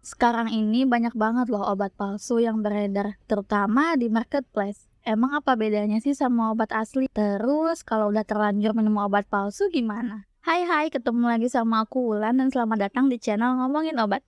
Sekarang ini banyak banget loh obat palsu yang beredar, terutama di marketplace. Emang apa bedanya sih sama obat asli? Terus kalau udah terlanjur minum obat palsu gimana? Hai hai, ketemu lagi sama aku Wulan dan selamat datang di channel Ngomongin Obat.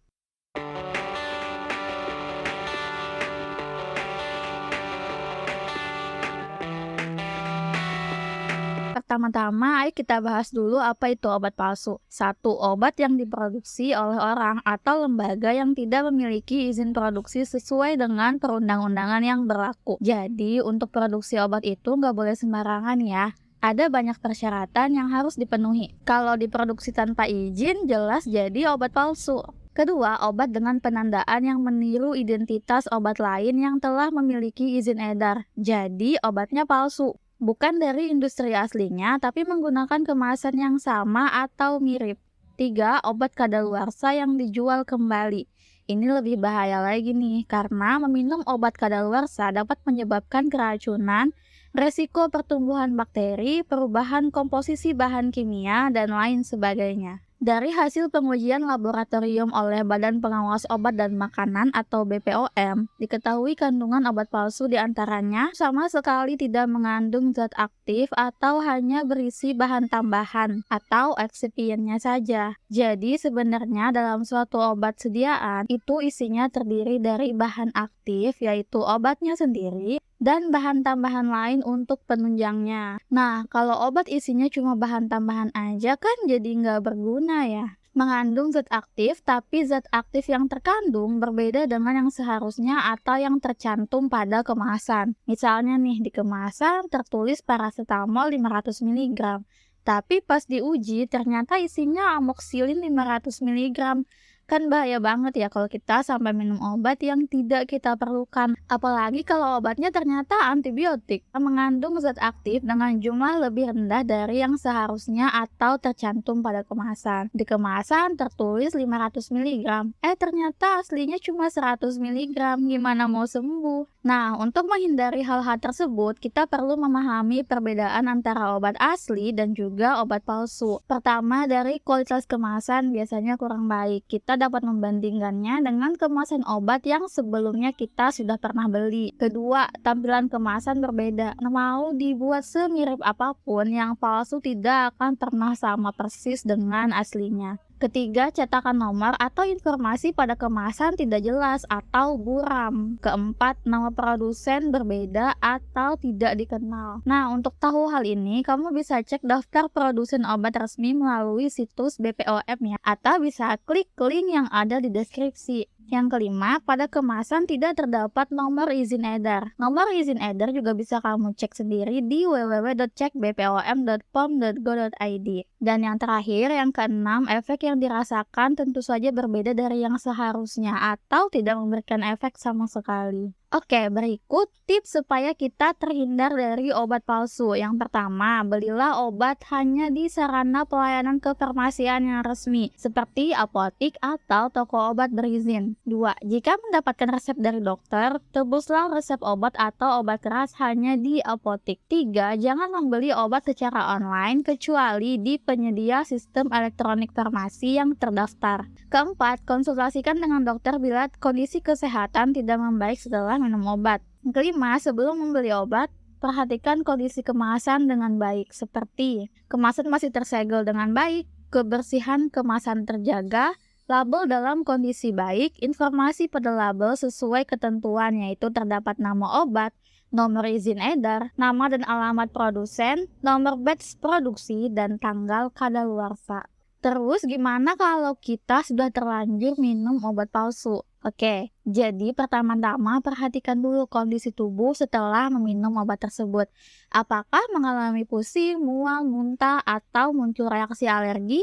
Pertama-tama, ayo kita bahas dulu apa itu obat palsu. Satu, obat yang diproduksi oleh orang atau lembaga yang tidak memiliki izin produksi sesuai dengan perundang-undangan yang berlaku. Jadi, untuk produksi obat itu nggak boleh sembarangan ya. Ada banyak persyaratan yang harus dipenuhi. Kalau diproduksi tanpa izin, jelas jadi obat palsu. Kedua, obat dengan penandaan yang meniru identitas obat lain yang telah memiliki izin edar. Jadi, obatnya palsu. Bukan dari industri aslinya, tapi menggunakan kemasan yang sama atau mirip. Tiga, obat kadaluarsa yang dijual kembali. Ini lebih bahaya lagi nih, karena meminum obat kadaluarsa dapat menyebabkan keracunan, resiko pertumbuhan bakteri, perubahan komposisi bahan kimia, dan lain sebagainya. Dari hasil pengujian laboratorium oleh Badan Pengawas Obat dan Makanan atau BPOM, diketahui kandungan obat palsu diantaranya sama sekali tidak mengandung zat aktif atau hanya berisi bahan tambahan atau excipientnya saja. Jadi sebenarnya dalam suatu obat sediaan itu isinya terdiri dari bahan aktif yaitu obatnya sendiri dan bahan tambahan lain untuk penunjangnya. Nah, kalau obat isinya cuma bahan tambahan aja kan jadi nggak berguna ya. Mengandung zat aktif, tapi zat aktif yang terkandung berbeda dengan yang seharusnya atau yang tercantum pada kemasan. Misalnya nih, di kemasan tertulis paracetamol 500 mg, tapi pas diuji ternyata isinya amoxicillin 500 mg. Kan bahaya banget ya kalau kita sampai minum obat yang tidak kita perlukan. Apalagi kalau obatnya ternyata antibiotik, mengandung zat aktif dengan jumlah lebih rendah dari yang seharusnya atau tercantum pada kemasan. Di kemasan tertulis 500 mg, ternyata aslinya cuma 100 mg. Gimana mau sembuh? Nah, untuk menghindari hal-hal tersebut, kita perlu memahami perbedaan antara obat asli dan juga obat palsu. Pertama, dari kualitas kemasan biasanya kurang baik. Kita dapat membandingkannya dengan kemasan obat yang sebelumnya kita sudah pernah beli. Kedua, tampilan kemasan berbeda. Mau dibuat semirip apapun, yang palsu tidak akan pernah sama persis dengan aslinya. Ketiga, cetakan nomor atau informasi pada kemasan tidak jelas atau buram. Keempat, nama produsen berbeda atau tidak dikenal. Nah, untuk tahu hal ini, kamu bisa cek daftar produsen obat resmi melalui situs BPOM ya, atau bisa klik link yang ada di deskripsi. Yang kelima, pada kemasan tidak terdapat nomor izin edar. Nomor izin edar juga bisa kamu cek sendiri di www.cekbpom.pom.go.id. Dan yang terakhir, yang keenam, efek yang dirasakan tentu saja berbeda dari yang seharusnya atau tidak memberikan efek sama sekali. Oke, berikut tips supaya kita terhindar dari obat palsu. Yang pertama, belilah obat hanya di sarana pelayanan kefarmasian yang resmi, seperti apotik atau toko obat berizin. Dua, jika mendapatkan resep dari dokter, tebuslah resep obat atau obat keras hanya di apotik. Tiga, jangan membeli obat secara online kecuali di penyedia sistem elektronik farmasi yang terdaftar. Keempat, konsultasikan dengan dokter bila kondisi kesehatan tidak membaik setelah minum obat. Kelima, sebelum membeli obat, perhatikan kondisi kemasan dengan baik, seperti kemasan masih tersegel dengan baik, kebersihan kemasan terjaga, label dalam kondisi baik, informasi pada label sesuai ketentuan yaitu terdapat nama obat, nomor izin edar, nama dan alamat produsen, nomor batch produksi, dan tanggal kadaluarsa. Terus gimana kalau kita sudah terlanjur minum obat palsu? Oke, jadi pertama-tama perhatikan dulu kondisi tubuh setelah meminum obat tersebut. Apakah mengalami pusing, mual, muntah, atau muncul reaksi alergi?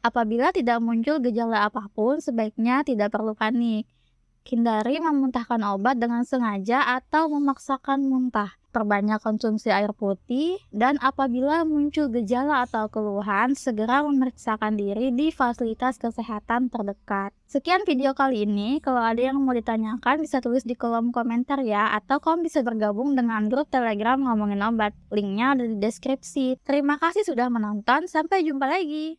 Apabila tidak muncul gejala apapun, sebaiknya tidak perlu panik. Hindari memuntahkan obat dengan sengaja atau memaksakan muntah. Perbanyak konsumsi air putih, dan apabila muncul gejala atau keluhan, segera memeriksakan diri di fasilitas kesehatan terdekat. Sekian video kali ini. Kalau ada yang mau ditanyakan, bisa tulis di kolom komentar ya, atau kamu bisa bergabung dengan grup Telegram Ngomongin Obat. Linknya ada di deskripsi. Terima kasih sudah menonton, sampai jumpa lagi.